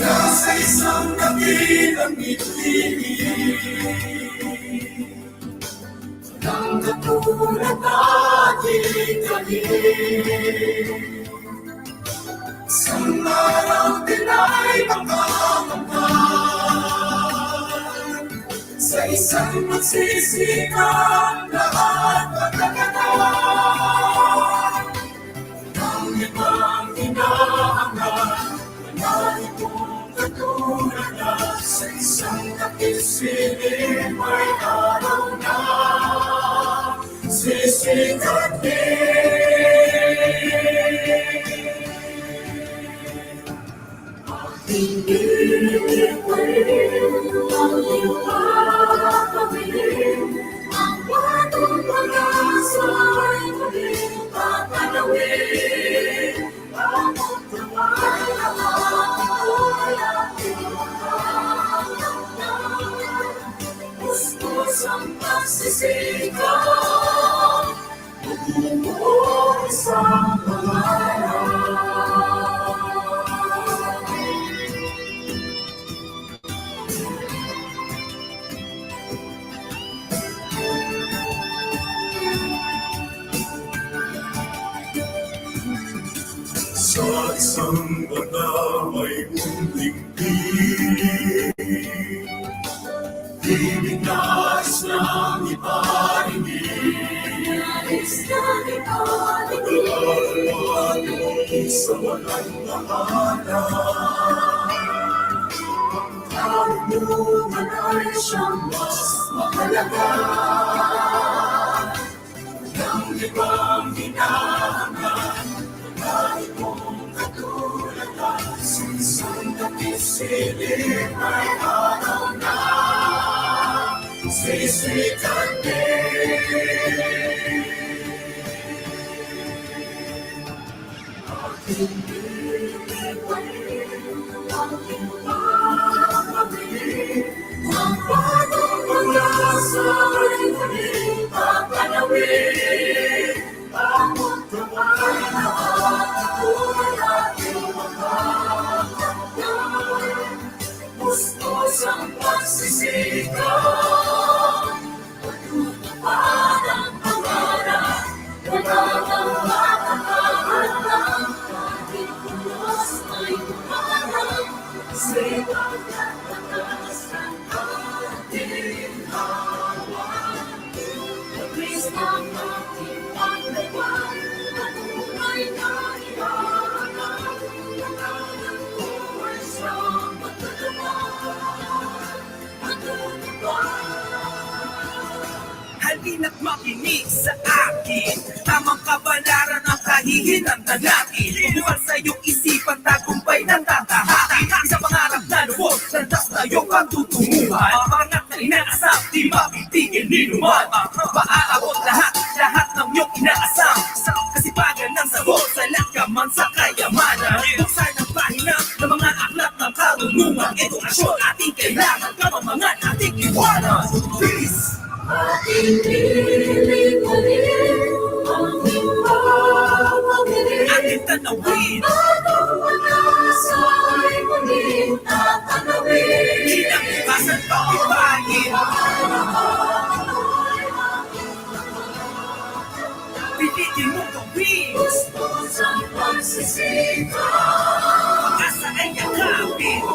Nasa isang kabilang ngiti, walang katulad ating galing. Isang araw din ay makamamahal, sa isang magsisikap lahat magkakaroon. Ang ibang hinahangad, wala itong katulad na sa isang nakisilip ay araw na sisikat din. Aking iiwan ang ipapabilin, ang batong pag-asa ay muling tatanawin. Among tawag ang ako'y aking makakamtan, pustos ang pagsisigaw, bumubuo isang pangalan. Sa isang bata may munting ibig nais lang iparingin, pag-alaman yung sa walang pangalan. Ang karunungan ay siyang mas mahalaga, ng ibang hinahangad, kahit mong katulad na sa isang nakisilip ay araw na sisikat din. Aking iiwan ang ipapabilin, ang batong pag-asa ay muling tatanawin. Among tawag na ako'y aking makakamtan, pustos ang pagsisigaw, matutupad ang pangarap, wala kang makakaharap, kahit pulos ay tumarap, sipag at tatas ang ating hawak. Mabilis ang ating paglawan, patunay na ihanap, pangalan ko ay siyang matutupad. Halina't makinig sa akin, tamang kabalaran ang kahihinatnan natin. Buwan sa iyong isipan, tagumpay ng tatahakin. Isang pangarap na lubos, landas na iyong patutunguhan. Pangarap na inaasam, di mapitigil ni Numan. Maaabot lahat ng iyong inaasam. Kasipagan ng sagot, salat ka man sa kayamanan. Buksan ang pahina ng mga aklat ng karunungan. Edukasyon ating kailangan, kamamangan ating iwanan. Peace! Aking iiwan ang ipapabilin, ating tanawin, batong pag-asa ay muling tatanawin. Kinabukasan pag-ibahin, pilitin mong gawin, pustos ang pagsisigaw, pag-asa ay yakapin,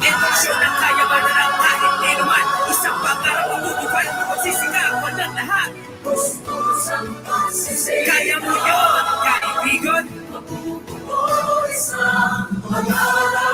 edukasyon ang kayamanan ng kahit ninuman. Isang pangarap ang tutupad, pagsisigawan ng lahat, pustos ang pagsisigaw. Kaya mo yun, kaibigan, mabubuo isang pangalan.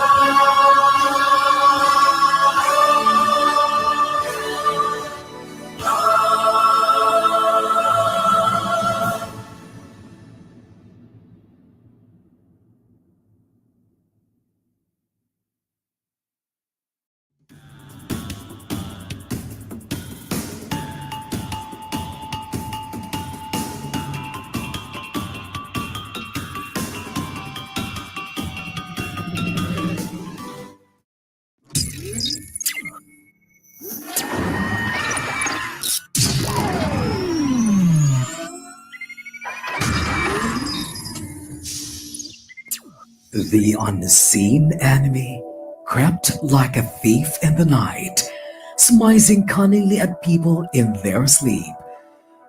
The unseen enemy crept like a thief in the night, smizing cunningly at people in their sleep,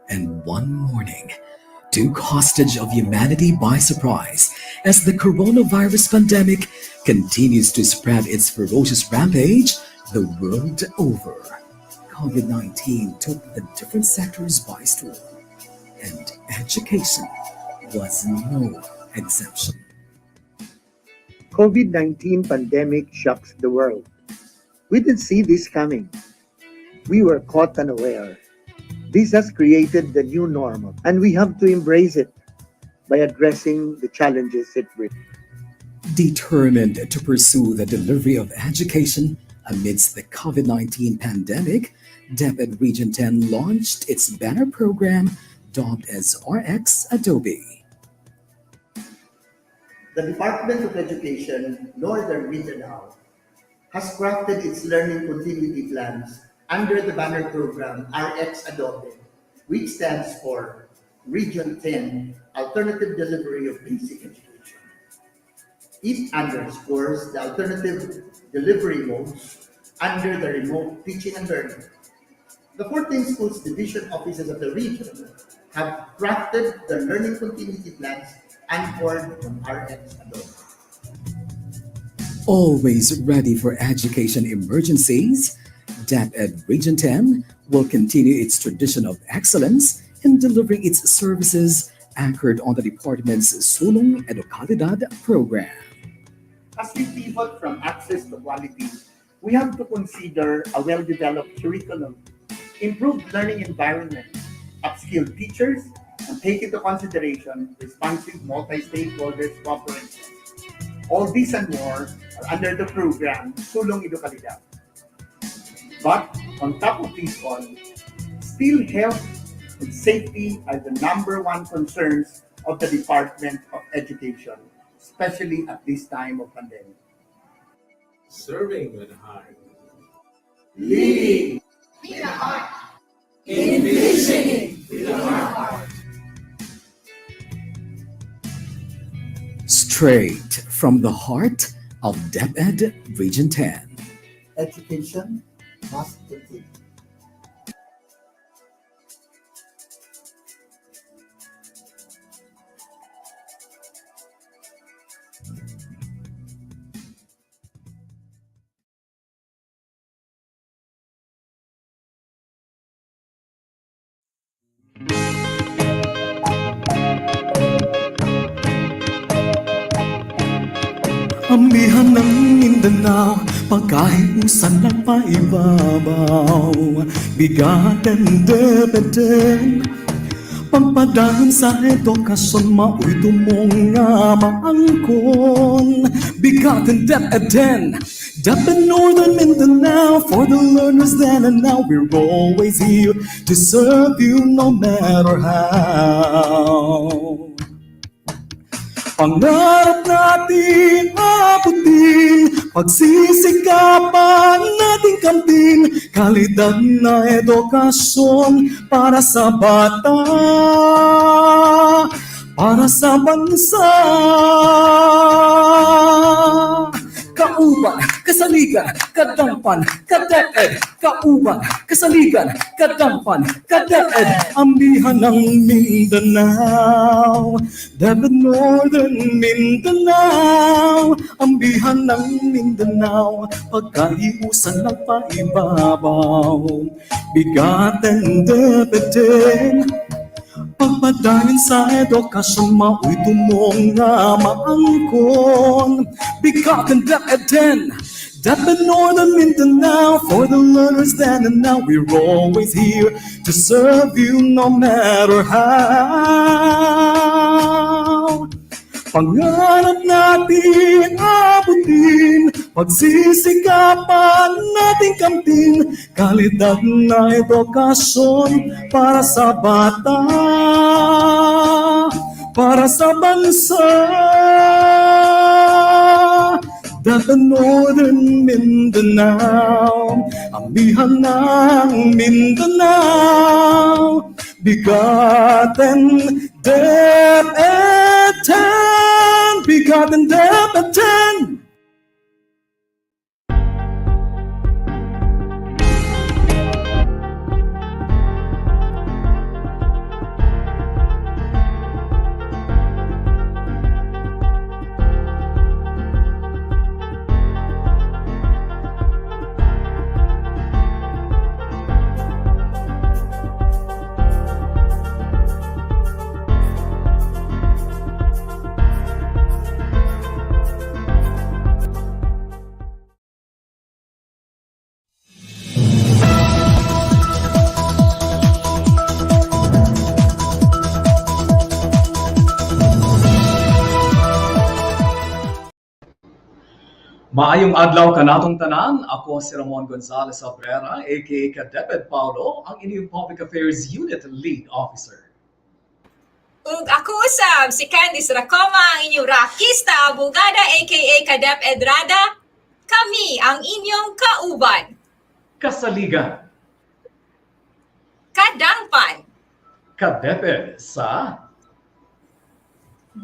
and one morning took hostage of humanity by surprise as the coronavirus pandemic continues to spread its ferocious rampage the world over. COVID 19 took the different sectors by storm, and education was no exception. COVID-19 pandemic shocks the world. We didn't see this coming. We were caught unaware. This has created the new normal, and we have to embrace it by addressing the challenges it brings. Determined to pursue the delivery of education amidst the COVID 19 pandemic, DepEd Region 10 launched its banner program dubbed as RX Adobe. The Department of Education, Northern Regional, has crafted its learning continuity plans under the banner program RX Adobe, which stands for Region 10 Alternative Delivery of Basic Education. It underscores the alternative delivery modes under the remote teaching and learning. The 14 schools division offices of the region have crafted the learning continuity plans anchored on RX Adobe. Always ready for education emergencies, DepEd Region 10 will continue its tradition of excellence in delivering its services anchored on the department's Sulong Educalidad program. As we pivot from access to quality, we have to consider a well-developed curriculum, improved learning environment, upskilled teachers, and take into consideration responsive multi-stakeholders cooperation. All these and more are under the program Sulong Educalidad. But on top of this all, still health and safety are the number one concerns of the Department of Education, especially at this time of pandemic. Serving with heart. Leading Straight from the heart of DepEd Region 10. education must continue. Amihan ng Mindanao, pagkahiusan na paibabaw. BigaTEN DepEd, pagpadayon sa edukasyon, mao'y tumong nga maangkon. BigaTEN DepEd, DepEd Northern Mindanao, for the learners then and now, we're always here to serve you no matter how. Pangarap natin abutin, pagsisikapan nating kamtin, kalidad na edukasyon para sa bata, para sa bansa. Kauban, kasaligan, kadampan, kadeped. Kauban, kasaligan, kadampan, kadeped. Ambihan ng Mindanao, DepEd Northern Mindanao. Ambihan ng Mindanao, pagkahiusan ng paibabaw. BigaTEN DepEd, pagpadayon sa edukasyon, mao'y tumong nga maangkon. BigaTEN DepEd, DepEd Northern Mindanao, for the learners then and now, we're always here to serve you no matter how. Pangarap natin abutin, pagsisikapan nating kamtin, kalidad na edukasyon para sa bata, para sa bansa. DepEd Northern Mindanao, ambihan ng Mindanao. BigaTEN DepEd, BigaTEN DepEd. Maayong adlaw kanatong tanan. Ako si Ramon Gonzalez Abrera, aka ka-DepEd Paulo, ang inyong Public Affairs Unit Lead Officer. Ug ako usab si Candice Racoma, ang inyong rakista abogada aka ka-DepEd Rada. Kami ang inyong kauban, Kasaligan, kadangpan, ka-DepEd sa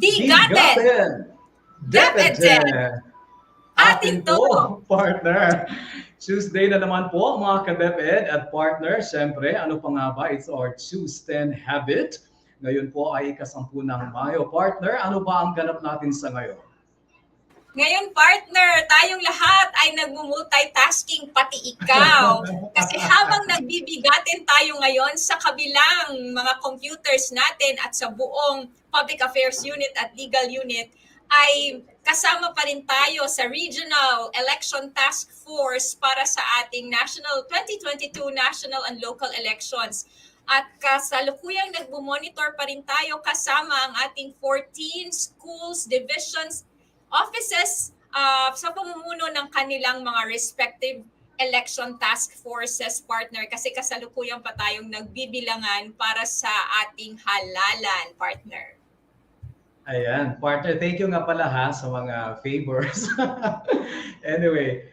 BigaTEN DepEd. Atin to. Partner. Tuesday na naman po mga ka-DepEd at partner. Siyempre, ano pa nga ba? It's our Choose 10 habit. Ngayon po ay ika-10 ng Mayo. Partner, ano ba ang ganap natin sa ngayon? Ngayon partner, tayong lahat ay nagmumultitasking pati ikaw. Kasi habang nagbibigatin tayo ngayon sa kabilang mga computers natin at sa buong Public Affairs Unit at Legal Unit, ay kasama pa rin tayo sa Regional Election Task Force para sa ating 2022 National and Local Elections. At kasalukuyang nagmumonitor pa rin tayo kasama ang ating 14 schools, divisions, offices sa pamumuno ng kanilang mga respective election task forces partner kasi kasalukuyang pa tayong nagbibilangan para sa ating halalan partner. Ayan, partner, thank you nga pala ha sa mga favors. anyway,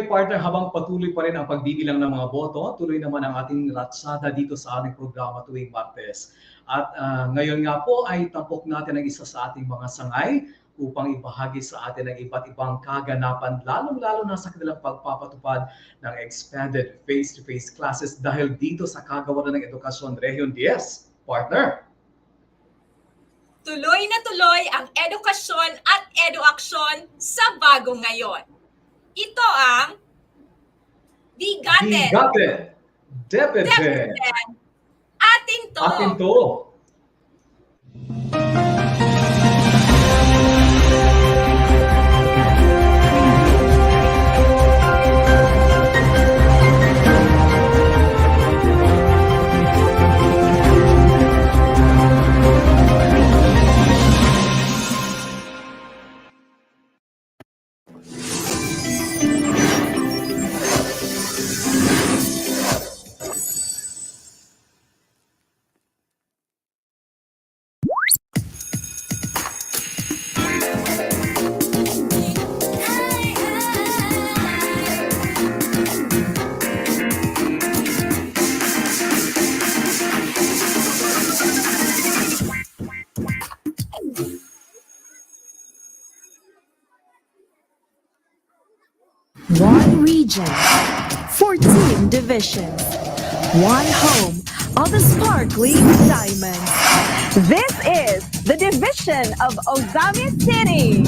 partner, habang patuloy pa rin ang pagbibilang ng mga boto, tuloy naman ang ating ratsada dito sa ating programa tuwing Martes. At ngayon nga po ay tampok natin ang isa sa ating mga sangay upang ibahagi sa atin ang iba't ibang kaganapan, lalong-lalo na sa kanilang pagpapatupad ng expanded face-to-face classes dahil dito sa Kagawaran ng Edukasyon Region 10. Partner! Tuloy na tuloy ang edukasyon at eduaksyon sa bagong ngayon. Ito ang BigaTEN DepEd. Atin to. Atin to. One region, 14 divisions, one home of the sparkling diamonds. This is the division of Ozamiz City.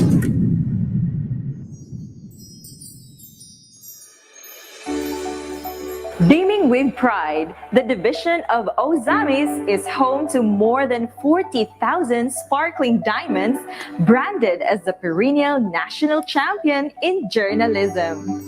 Beaming with pride, the division of Ozamiz is home to more than 40,000 sparkling diamonds, branded as the perennial national champion in journalism.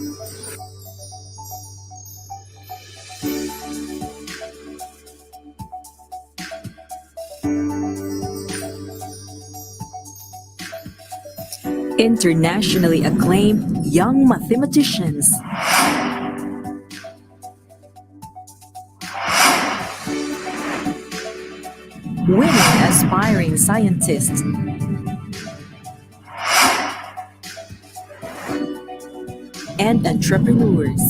Internationally acclaimed young mathematicians, winning aspiring scientists, and entrepreneurs.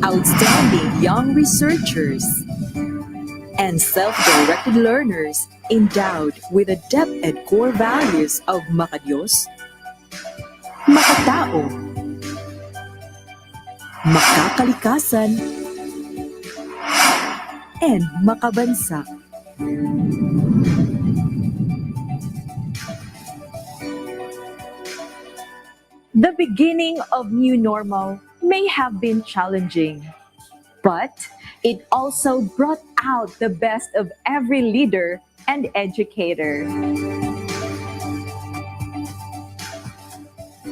Outstanding young researchers and self-directed learners endowed with the DepEd core values of makadiyos, makatao, makakalikasan, and makabansa. The beginning of new normal may have been challenging, but it also brought out the best of every leader and educator.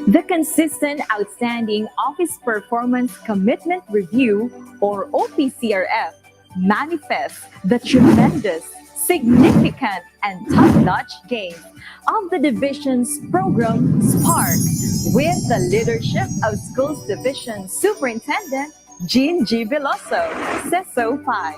The consistent outstanding Office Performance Commitment Review, or OPCRF, manifests the tremendous significant and top-notch gains of the division's program Spark with the leadership of Schools Division Superintendent Jean G. Veloso, CESO 5.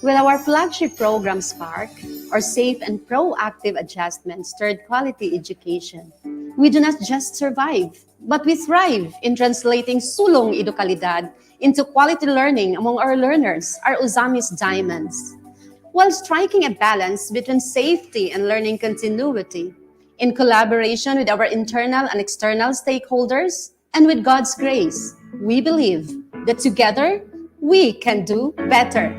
With our flagship program Spark, or Safe and Proactive Adjustments Third Quality Education, we do not just survive, but we thrive in translating sulong edukalidad into quality learning among our learners, our Ozamiz diamonds, while striking a balance between safety and learning continuity, in collaboration with our internal and external stakeholders, and with God's grace, we believe that together we can do better.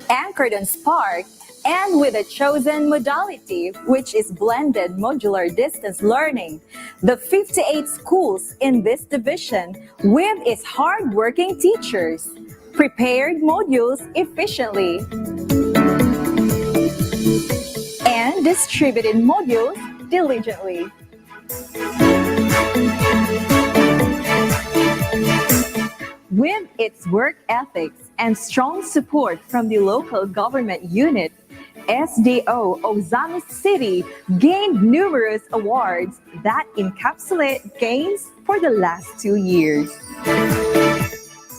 Anchored on Spark and with a chosen modality, which is blended modular distance learning, the 58 schools in this division, with its hardworking teachers, prepared modules efficiently and distributed modules diligently. With its work ethics and strong support from the local government unit, SDO Ozamiz City gained numerous awards that encapsulate gains for the last 2 years.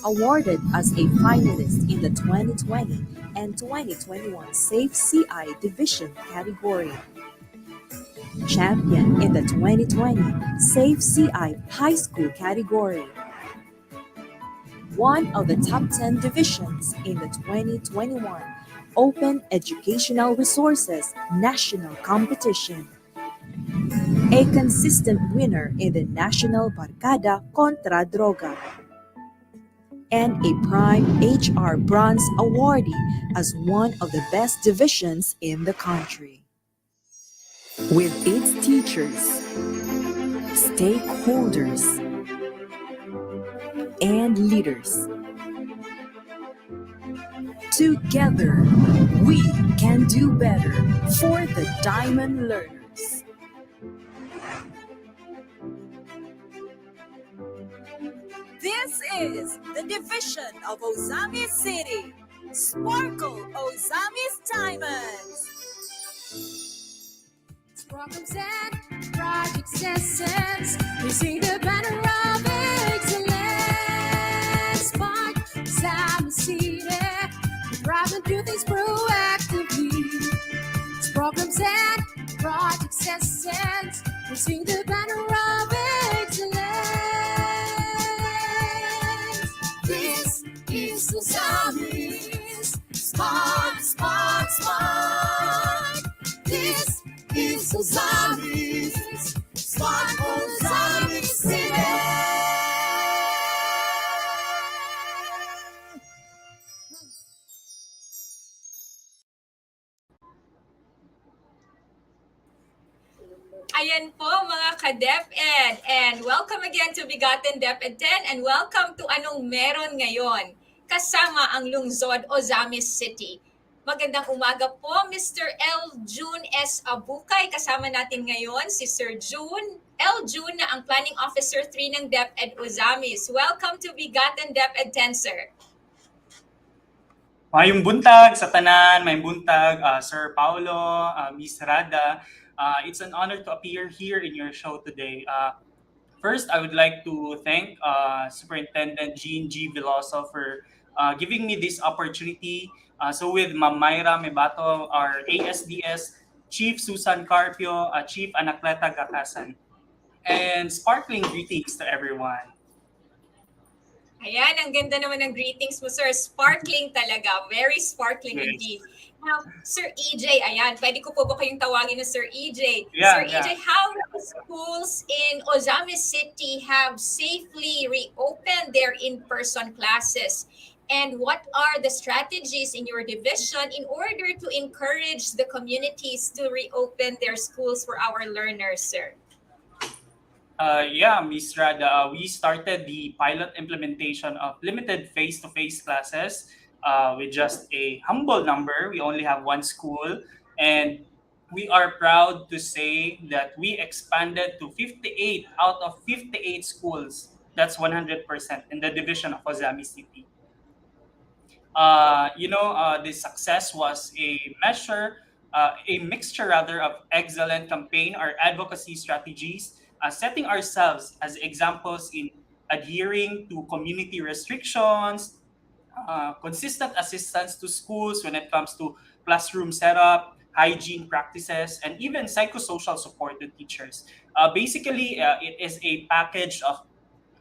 Awarded as a finalist in the 2020 and 2021 Safe CI Division category. Champion in the 2020 Safe CI High School category. One of the top 10 divisions in the 2021 Open Educational Resources National Competition. A consistent winner in the National Barkada Contra Droga. And a Prime HR Bronze awardee as one of the best divisions in the country. With its teachers, stakeholders, and leaders. Together, we can do better for the Diamond learners. This is the division of Ozamiz City, Sparkle Ozamiz Diamonds. Programs and projects essence, we see the banner of excellence. Spark, Ozamiz City, we thrive and do things proactively. It's programs and projects essence, we see the banner of excellence. This is Ozamiz, Spark, Spark, Spark. This is Ozamiz, Spark Ozamiz City. Ayan po mga ka-DepEd, and welcome again to BigaTEN DepEd 10, and welcome to Anong Meron Ngayon, kasama ang lungsod Ozamiz City. Magandang umaga po, Mr. L. June S. Abukay. Kasama natin ngayon si Sir June L. June na ang Planning Officer 3 ng DepEd Ozamiz. Welcome to BigaTEN DepEd 10, sir. Mayong buntag sa tanan, mayong buntag, Sir Paulo, Miss Rada. It's an honor to appear here in your show today. First, I would like to thank Superintendent Jean G. Veloso for giving me this opportunity. So with Ma'am Myra Mebato, our ASDS, Chief Susan Carpio, Chief Anacleta Gakasan, and sparkling greetings to everyone. Ayan, ang ganda naman ng greetings mo, sir. Sparkling talaga. Very sparkling Yes. indeed. Now, Sir EJ, ayan, pwede ko po ba kayong tawagin na Sir EJ? Yeah, Sir EJ, how do schools in Ozamiz City have safely reopened their in-person classes? And what are the strategies in your division in order to encourage the communities to reopen their schools for our learners, sir? Yeah, Ms. Rada, we started the pilot implementation of limited face-to-face classes with just a humble number. We only have one school, and we are proud to say that we expanded to 58 out of 58 schools. That's 100% in the division of Ozamiz City. The success was a mixture rather of excellent campaign or advocacy strategies, setting ourselves as examples in adhering to community restrictions, consistent assistance to schools when it comes to classroom setup, hygiene practices, and even psychosocial support to teachers. Basically, it is a package of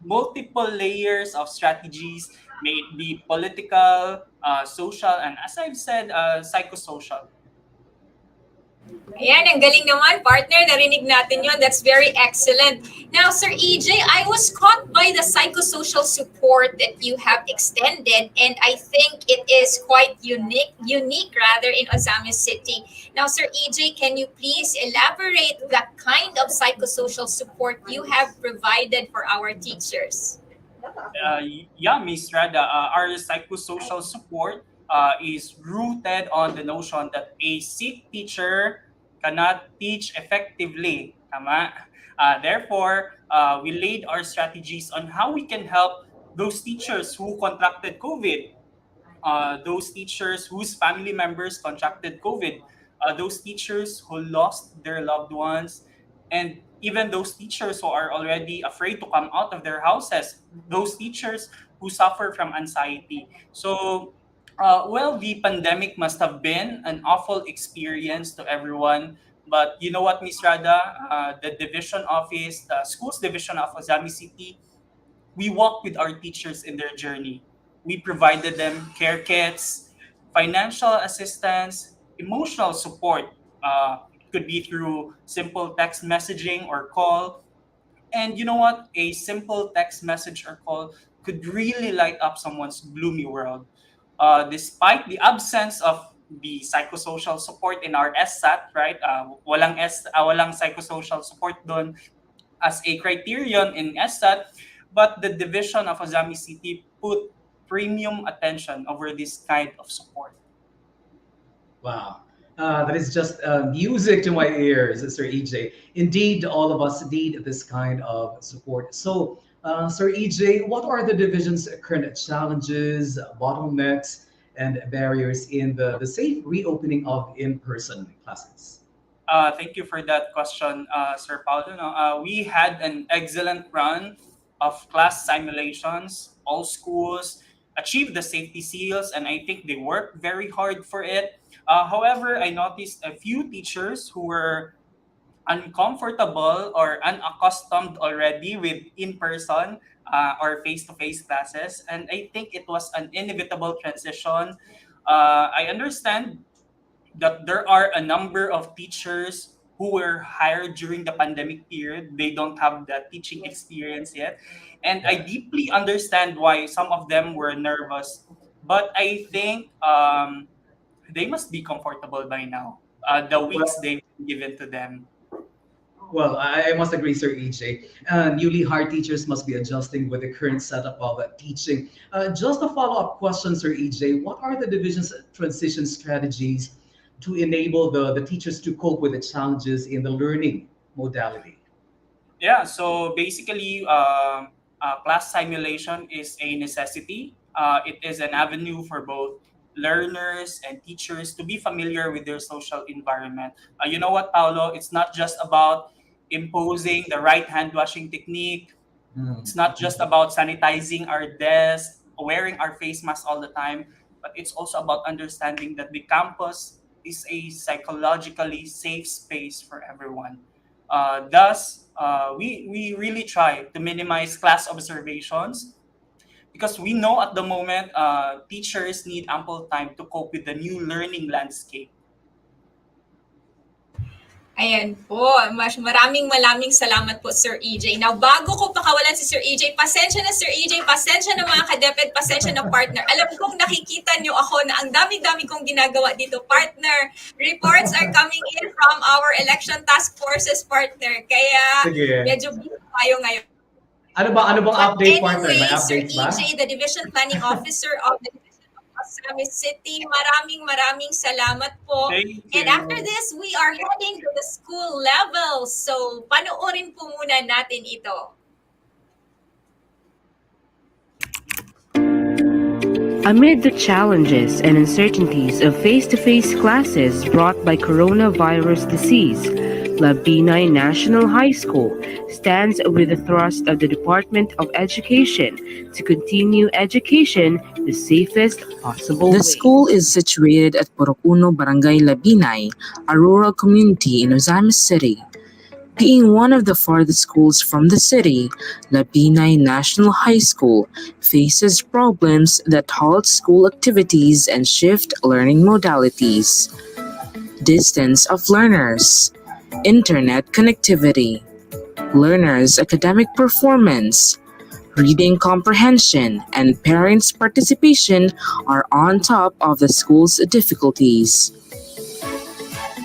multiple layers of strategies, may it be political, social, and as I've said, psychosocial. Ayan, ang galing naman, partner. Narinig natin yon. That's very excellent. Now, Sir EJ, I was caught by the psychosocial support that you have extended, and I think it is quite unique rather in Ozamiz City. Now, Sir EJ, can you please elaborate the kind of psychosocial support you have provided for our teachers? Yeah, Ms. Rada, our psychosocial support is rooted on the notion that a sick teacher cannot teach effectively. Tama? Therefore, we laid our strategies on how we can help those teachers who contracted COVID, those teachers whose family members contracted COVID, those teachers who lost their loved ones, and even those teachers who are already afraid to come out of their houses, those teachers who suffer from anxiety. So, the pandemic must have been an awful experience to everyone. But you know what, Ms. Rada, the division office, the schools division of Ozamiz City, we walked with our teachers in their journey. We provided them care kits, financial assistance, emotional support. It could be through simple text messaging or call. And you know what? A simple text message or call could really light up someone's gloomy world. Despite the absence of the psychosocial support in our SSAT, right? Walang psychosocial support doon as a criterion in SSAT, but the division of Ozamiz City put premium attention over this kind of support. Wow. That is just music to my ears, Sir EJ. Indeed, all of us need this kind of support. So, Sir EJ, what are the division's current challenges, bottlenecks, and barriers in the safe reopening of in-person classes? Thank you for that question, Sir Paulo. No, we had an excellent run of class simulations. All schools achieved the safety seals, and I think they worked very hard for it. However, I noticed a few teachers who were uncomfortable or unaccustomed already with in-person or face-to-face classes, and I think it was an inevitable transition. I understand that there are a number of teachers who were hired during the pandemic period. They don't have the teaching experience yet. And I deeply understand why some of them were nervous. But I think they must be comfortable by now. The weeks they've been given to them. Well, I must agree, Sir EJ. Newly hired teachers must be adjusting with the current setup of teaching. Just a follow-up question, Sir EJ. What are the division's transition strategies to enable the teachers to cope with the challenges in the learning modality? Yeah, so basically, class simulation is a necessity. It is an avenue for both learners and teachers to be familiar with their social environment. You know what, Paolo? It's not just about imposing the right hand washing technique. It's not just about sanitizing our desks, wearing our face mask all the time, but it's also about understanding that the campus is a psychologically safe space for everyone. Thus, we really try to minimize class observations because we know at the moment teachers need ample time to cope with the new learning landscape. Ayan po, maraming salamat po, Sir EJ. Now, bago ko pakawalan si Sir EJ, pasensya na Sir EJ, pasensya na mga ka-DepEd, pasensya na partner. Alam kong nakikita niyo ako na ang dami-dami kong ginagawa dito, partner. Reports are coming in from our election task forces, partner. Kaya medyo busy tayo ngayon. Ano bang update, partner? Anyway, May Sir updates ba? EJ, the Division Planning Officer of the Division of Ozamiz City. Maraming salamat po. Thank And after you. this, we are heading to the school level. So, panoorin po muna natin ito. Amid the challenges and uncertainties of face-to-face classes brought by coronavirus disease, Labinay National High School stands with the thrust of the Department of Education to continue education the safest possible way. The school is situated at Porocuno, Barangay Labinay, a rural community in Ozamiz City. Being one of the farthest schools from the city, Labinay National High School faces problems that halt school activities and shift learning modalities. Distance of learners, internet connectivity, learners' academic performance, reading comprehension, and parents' participation are on top of the school's difficulties.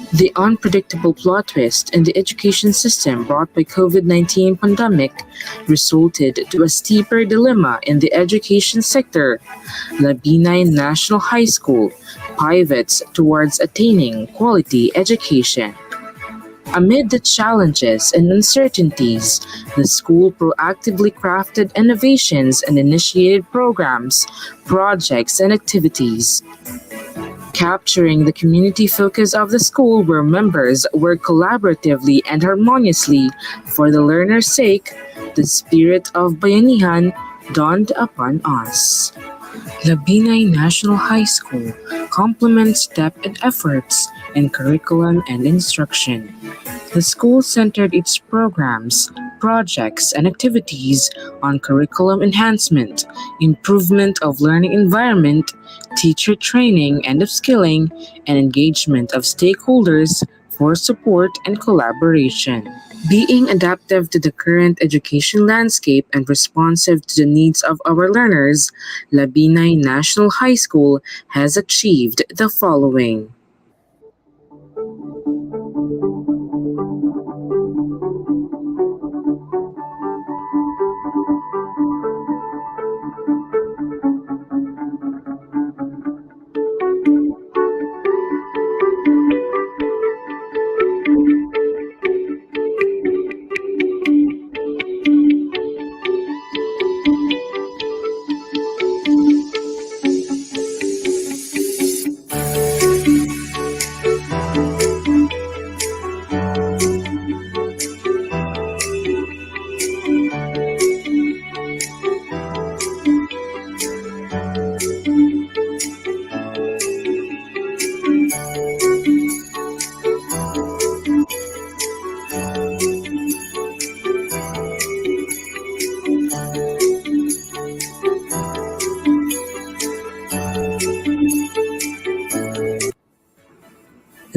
The unpredictable plot twist in the education system brought by COVID-19 pandemic resulted to a steeper dilemma in the education sector. Labinay National High School pivots towards attaining quality education. Amid the challenges and uncertainties, the school proactively crafted innovations and initiated programs, projects, and activities. Capturing the community focus of the school where members work collaboratively and harmoniously for the learner's sake, the spirit of bayanihan dawned upon us. Labinay National High School complements DepEd efforts in curriculum and instruction. The school centered its programs, projects, and activities on curriculum enhancement, improvement of learning environment, teacher training and upskilling, and engagement of stakeholders for support and collaboration. Being adaptive to the current education landscape and responsive to the needs of our learners, Labinay National High School has achieved the following.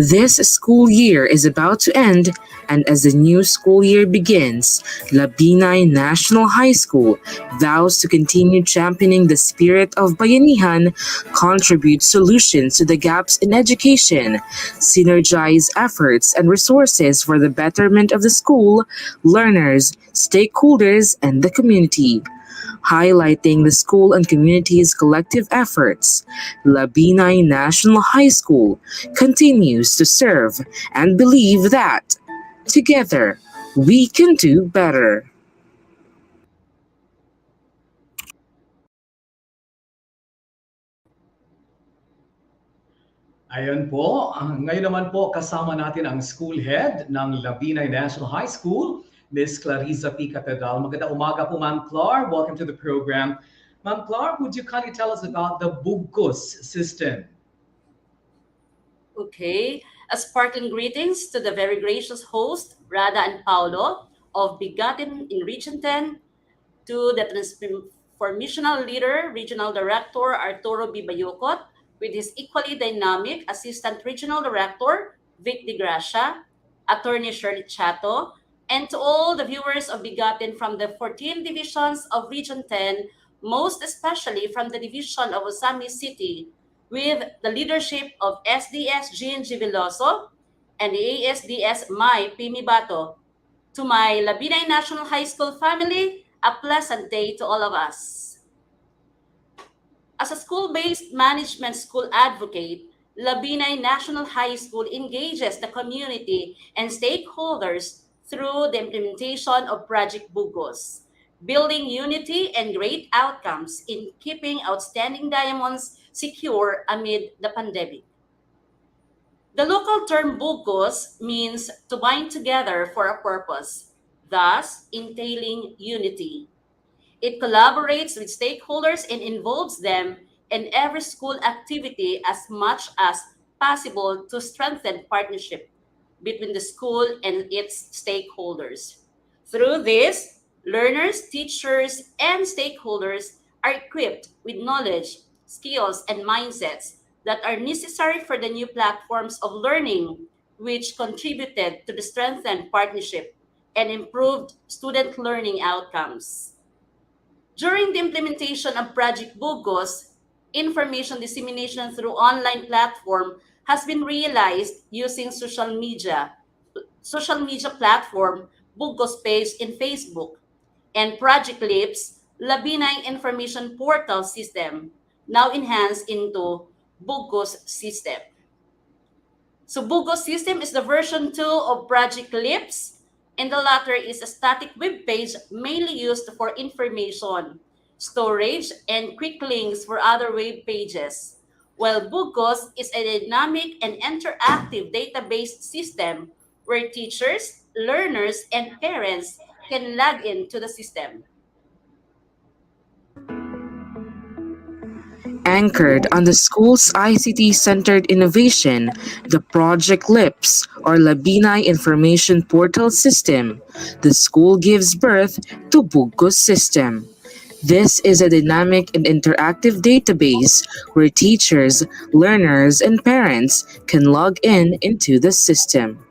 This school year is about to end, and as the new school year begins, Labinay National High School vows to continue championing the spirit of bayanihan, contribute solutions to the gaps in education, synergize efforts and resources for the betterment of the school, learners, stakeholders, and the community. Highlighting the school and community's collective efforts, Labinay National High School continues to serve and believe that, together, we can do better. Ayan po. Ngayon naman po kasama natin ang school head ng Labinay National High School, Miss Clarissa P. Catedral. Magandang umaga po, Ma'am Clar. Welcome to the program. Ma'am Clar, would you kindly tell us about the BUGCOS system? Okay. Sparkling greetings to the very gracious host, Rada and Paolo of BigaTEN in Region 10, to the transformational leader, Regional Director Arturo B. Bayocot, with his equally dynamic Assistant Regional Director, Vic De Gracia, Attorney Shirley Chato, and to all the viewers of BigaTEN from the 14 divisions of Region 10, most especially from the division of Ozamiz City, with the leadership of SDS Jean G. Veloso and the ASDS Mai Pimi Bato. To my Labinay National High School family, a pleasant day to all of us. As a school-based management school advocate, Labinay National High School engages the community and stakeholders through the implementation of Project Bugos, building unity and great outcomes in keeping outstanding diamonds secure amid the pandemic. The local term Bugos means to bind together for a purpose, thus entailing unity. It collaborates with stakeholders and involves them in every school activity as much as possible to strengthen partnership between the school and its stakeholders. Through this, learners, teachers, and stakeholders are equipped with knowledge, skills, and mindsets that are necessary for the new platforms of learning, which contributed to the strengthened partnership and improved student learning outcomes. During the implementation of Project Bugos, information dissemination through online platform has been realized using social media platform Bugos page in Facebook, and Project Lips Labinay Information Portal System, now enhanced into Bugos system. So Bugos system is the version 2 of Project Lips, and the latter is a static web page mainly used for information, storage, and quick links for other web pages, while Bugos is a dynamic and interactive database system where teachers, learners, and parents can log into the system. Anchored on the school's ICT-centered innovation, the Project LIPS, or Labinay Information Portal System, the school gives birth to Bugos System. This is a dynamic and interactive database where teachers, learners, and parents can log in into the system.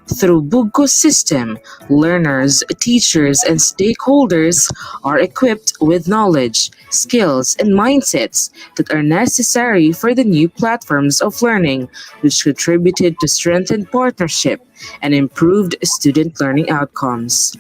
Through Bugos system, learners, teachers, and stakeholders are equipped with knowledge, skills, and mindsets that are necessary for the new platforms of learning, which contributed to strengthened partnership and improved student learning outcomes.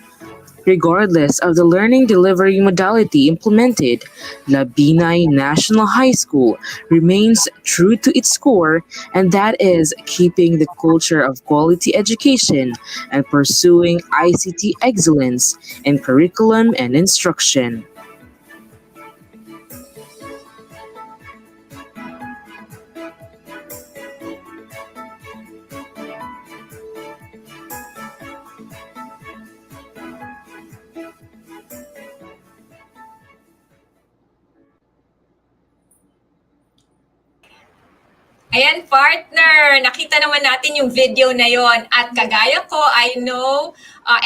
Regardless of the learning delivery modality implemented, Labinay National High School remains true to its core, and that is keeping the culture of quality education and pursuing ICT excellence in curriculum and instruction. Ayan, partner, nakita naman natin yung video na yon. At kagaya ko, I know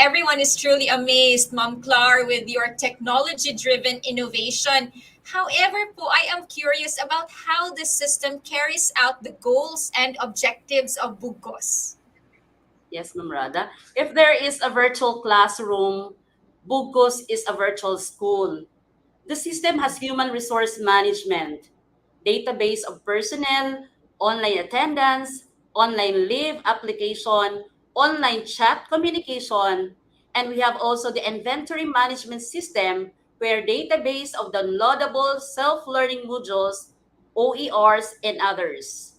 everyone is truly amazed, Ma'am Clar, with your technology-driven innovation. However po, I am curious about how the system carries out the goals and objectives of Bugos. Yes, Ma'am Rada. If there is a virtual classroom, Bugos is a virtual school. The system has human resource management, database of personnel, online attendance, online leave application, online chat communication, and we have also the inventory management system where database of downloadable self-learning modules, OERs, and others.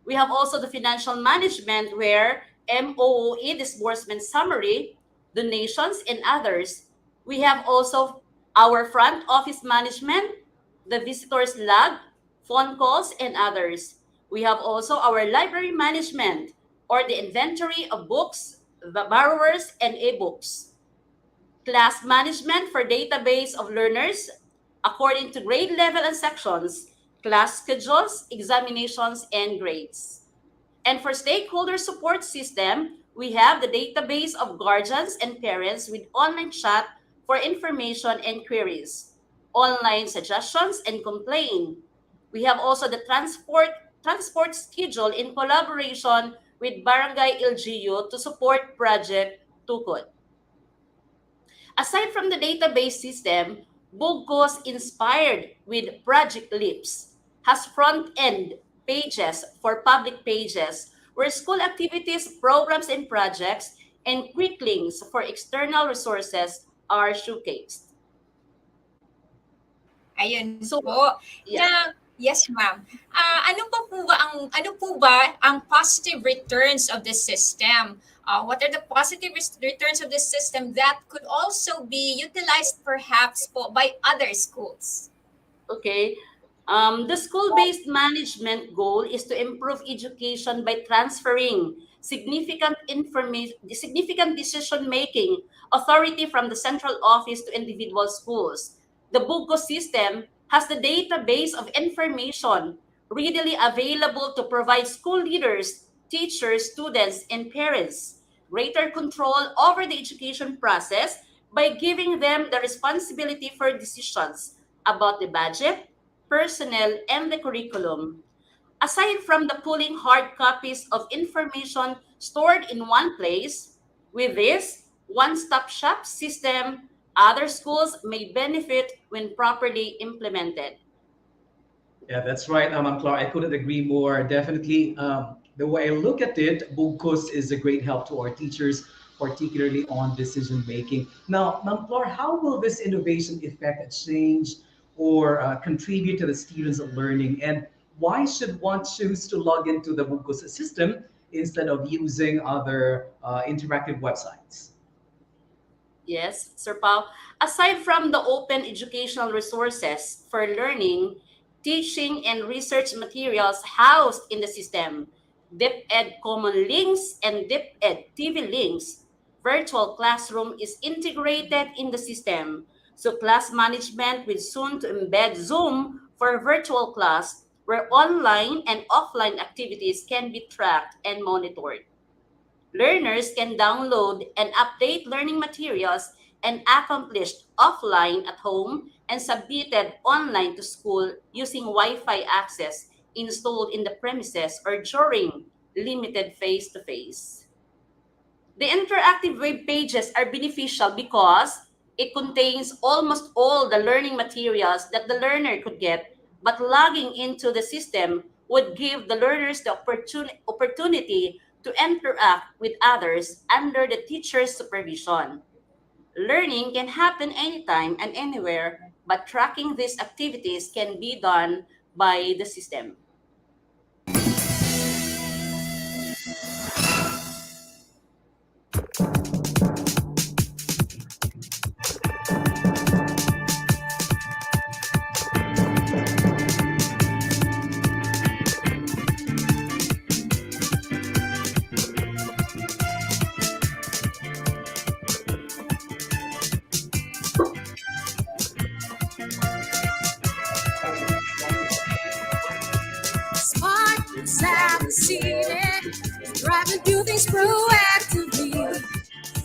We have also the financial management where MOOE disbursement summary, donations, and others. We have also our front office management, the visitors log, phone calls, and others. We have also our library management or the inventory of books, the borrowers, and ebooks. Class management for database of learners according to grade level and sections, class schedules, examinations, and grades. And for stakeholder support system, we have the database of guardians and parents with online chat for information and queries, online suggestions and complaint. We have also the transport schedule in collaboration with Barangay LGU to support Project Tukod. Aside from the database system, Bugos inspired with Project Lips has front-end pages for public pages where school activities, programs, and projects and quick links for external resources are showcased. Ayun So, po. yeah. Yes, ma'am. Ano po ba ang positive returns of this system? What are the positive returns of this system that could also be utilized perhaps po by other schools? Okay. The school-based management goal is to improve education by transferring significant decision-making authority from the central office to individual schools. The BUGO system has the database of information readily available to provide school leaders, teachers, students, and parents greater control over the education process by giving them the responsibility for decisions about the budget, personnel, and the curriculum. Aside from the pulling hard copies of information stored in one place, with this one-stop shop system, other schools may benefit when properly implemented. Yeah, that's right, Ma'am Clark. I couldn't agree more. Definitely, the way I look at it, Bugkos is a great help to our teachers, particularly on decision making. Now, Ma'am Clark, how will this innovation affect a change or contribute to the students of learning? And why should one choose to log into the Bugkos system instead of using other interactive websites? Yes, Sir Pao. Aside from the open educational resources for learning, teaching, and research materials housed in the system, DepEd Common Links and DepEd TV Links, virtual classroom is integrated in the system. So class management will soon to embed Zoom for virtual class where online and offline activities can be tracked and monitored. Learners can download and update learning materials and accomplished offline at home and submitted online to school using Wi-Fi access installed in the premises or during limited face-to-face. The interactive web pages are beneficial because it contains almost all the learning materials that the learner could get, but logging into the system would give the learners the opportunity to interact with others under the teacher's supervision. Learning can happen anytime and anywhere, but tracking these activities can be done by the system. Smart, savvy, seated, driving through things proactively.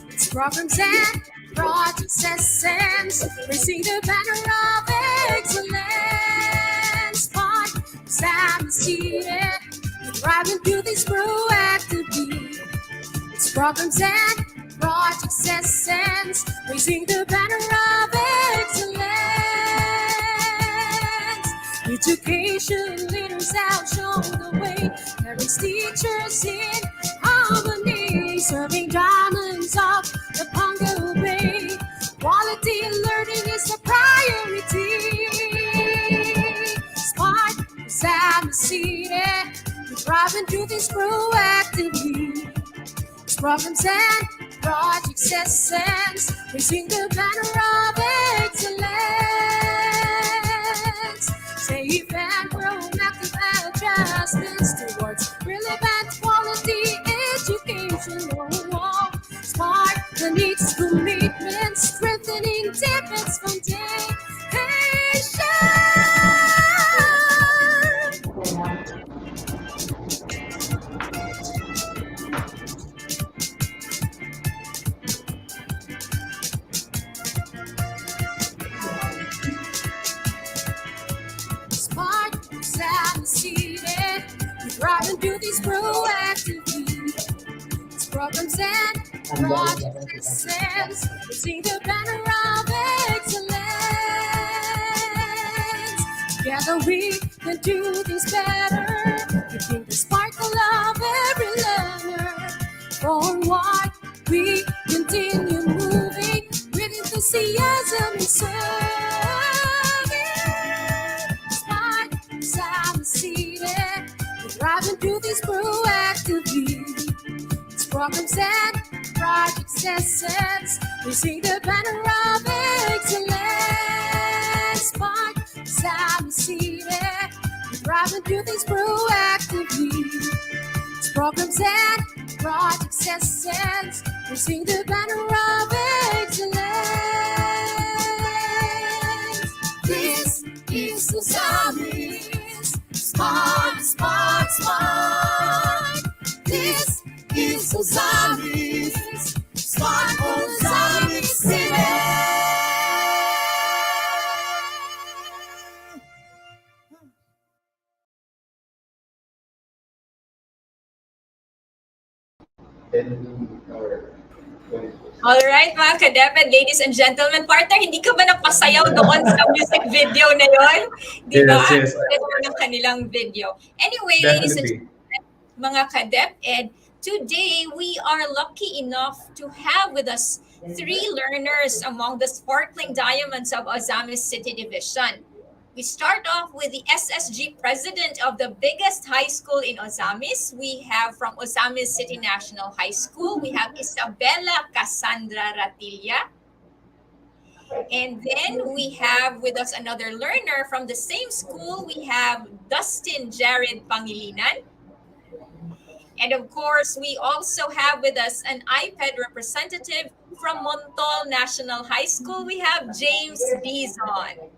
It's programs and projects essence, raising the banner of excellence. Smart, savvy, seated, driving through things proactively. It's programs and projects essence, raising the banner of excellence. Education leaders out showing the way, parents, teachers in harmony, serving diamonds up the Pongo Bay. Quality learning is the priority. Smart, savvy, seated, we're driving through this proactively. It's programs and projects essence, raising the banner of excellence. Safe and proactive adjustments towards relevant quality education. Oh, smart, the needs commitment, strengthening DepEd's foundation. Smart, savvy, seated, we drive and do these proactively. It's programs and projects essence, raising the banner of excellence. Together we can do things better, keeping the sparkle of every learner. Forward we continue moving with enthusiasm and service. programs and projects essence. We sing the banner of excellence. Spark, Ozamiz City. We thrive and do things proactively. It's programs and projects essence. We sing the banner of excellence. This is Ozamiz. Smart, smart, smart. This is Ozamiz. Smart Ozamiz City. Alright mga ka-DepEd, ladies and gentlemen, partner, hindi ka ba napasayaw doon sa music video na yon? Di ba? Yes, yes. Ito ng kanilang video. Anyway, ladies and Definitely. gentlemen, mga ka-DepEd, today we are lucky enough to have with us 3 learners among the sparkling diamonds of Ozamiz City Division. We start off with the SSG president of the biggest high school in Ozamiz. We have from Ozamiz City National High School, we have Isabella Cassandra Ratilla. And then we have with us another learner from the same school. We have Dustin Jared Pangilinan. And of course, we also have with us an iPad representative from Montol National High School. We have James Bizon.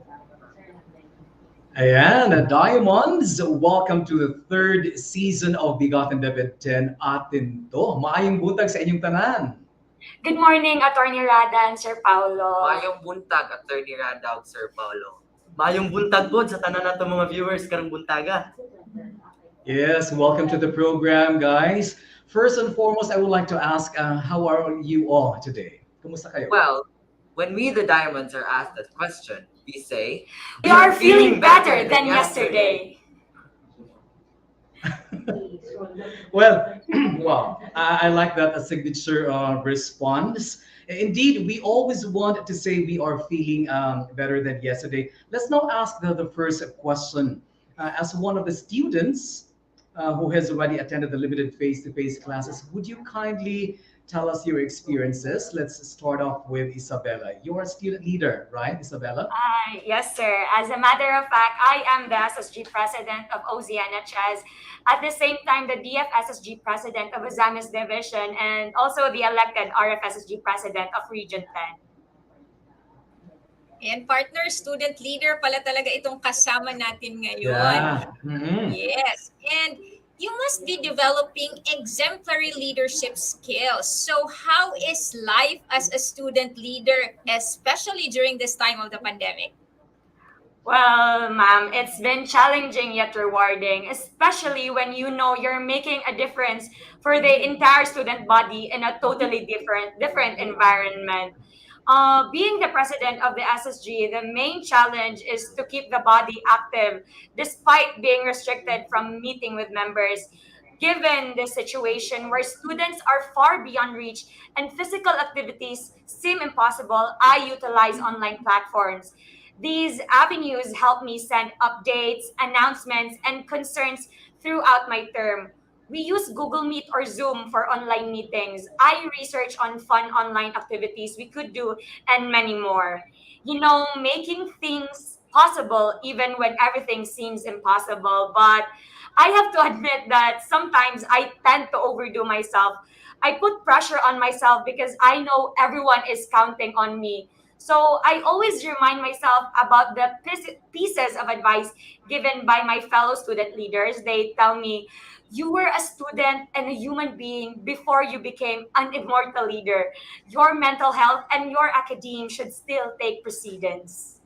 Ayan, Diamonds, welcome to the 3rd season of BigaTEN DepEd atin to. Maayong buntag sa inyong tanan. Good morning, Attorney Rada and Sir Paulo. Mayong buntag, Attorney Rada ug Sir Paulo. Mayong buntag po sa tanan nato mga viewers karong buntaga. Yes, welcome to the program, guys. First and foremost, I would like to ask, how are you all today? Kumusta kayo? Well, when we the Diamonds are asked that question, we say, We are feeling better than yesterday. Well, wow, I like that a signature response. Indeed, we always want to say we are feeling better than yesterday. Let's now ask the first question. As one of the students who has already attended the limited face-to-face classes, would you kindly tell us your experiences? Let's start off with Isabella. You're a student leader, right, Isabella? Yes, sir. As a matter of fact, I am the SSG president of OZNHS. At the same time, the DFSSG president of Ozamiz Division and also the elected RFSSG president of Region 10. And partner, student leader pala talaga itong kasama natin ngayon. Yeah. Mm-hmm. Yes. And you must be developing exemplary leadership skills. So how is life as a student leader, especially during this time of the pandemic? Well, ma'am, it's been challenging yet rewarding, especially when you know you're making a difference for the entire student body in a totally different environment. Being the president of the SSG, the main challenge is to keep the body active despite being restricted from meeting with members. Given the situation where students are far beyond reach and physical activities seem impossible, I utilize online platforms. These avenues help me send updates, announcements, and concerns throughout my term. We use Google Meet or Zoom for online meetings. I research on fun online activities we could do and many more. You know, making things possible even when everything seems impossible. But I have to admit that sometimes I tend to overdo myself. I put pressure on myself because I know everyone is counting on me. So I always remind myself about the pieces of advice given by my fellow student leaders. They tell me, you were a student and a human being before you became an immortal leader. Your mental health and your academe should still take precedence.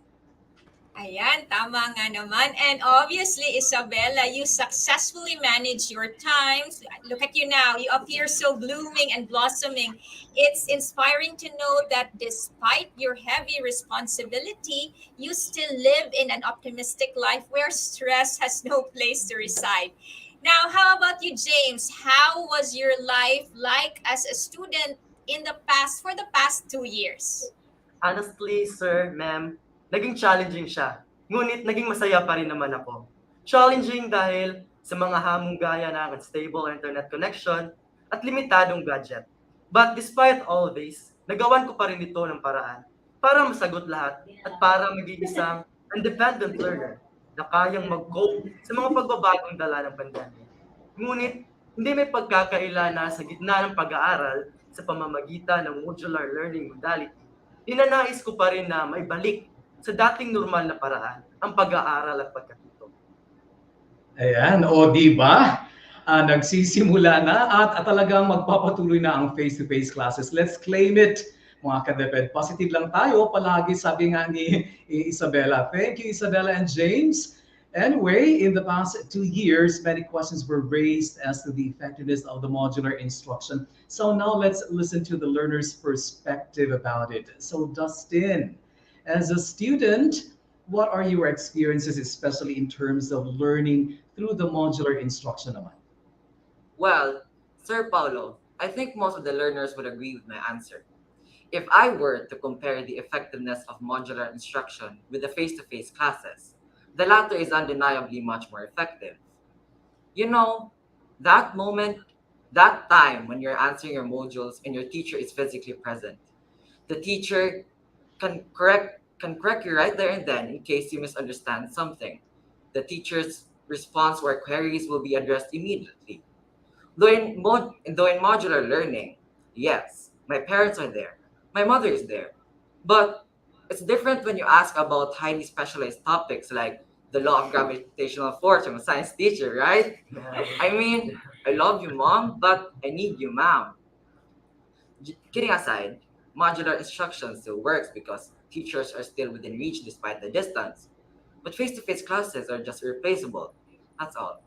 Ayan, tama nga naman. And obviously, Isabella, you successfully manage your times. Look at you now. You appear so blooming and blossoming. It's inspiring to know that despite your heavy responsibility, you still live in an optimistic life where stress has no place to reside. Now, how about you, James? How was your life like as a student for the past 2 years? Honestly, sir, ma'am, naging challenging siya. Ngunit naging masaya pa rin naman ako. Challenging dahil sa mga hamong gaya ng unstable internet connection, at limitadong budget. But despite all this, nagawan ko pa rin ito ng paraan para masagot lahat at para maging isang independent learner na kayang mag-cope sa mga pagbabagong dala ng pandemya. Ngunit, hindi may pagkakaila na sa gitna ng pag-aaral sa pamamagitan ng modular learning modality, ninanais ko pa rin na maibalik sa dating normal na paraan ang pag-aaral at pagkatuto. Ayan, o di ba? Nagsisimula na at talagang magpapatuloy na ang face-to-face classes. Let's claim it, mga ka-DepEd. Positive lang tayo palagi, sabi nga ni Isabella. Thank you, Isabella and James. Anyway, in the past 2 years, many questions were raised as to the effectiveness of the modular instruction. So now let's listen to the learner's perspective about it. So Dustin, as a student, what are your experiences, especially in terms of learning through the modular instruction naman? Well, Sir Paulo, I think most of the learners would agree with my answer. If I were to compare the effectiveness of modular instruction with the face-to-face classes, the latter is undeniably much more effective. You know, that moment, that time when you're answering your modules and your teacher is physically present. The teacher can correct you right there and then in case you misunderstand something. The teacher's response or queries will be addressed immediately. Though in modular learning, yes, my parents are there, my mother is there, but it's different when you ask about highly specialized topics like the law of gravitational force from a science teacher, right? I mean, I love you, mom, but I need you, mom. Kidding aside, modular instruction still works because teachers are still within reach despite the distance. But face-to-face classes are just irreplaceable. That's all.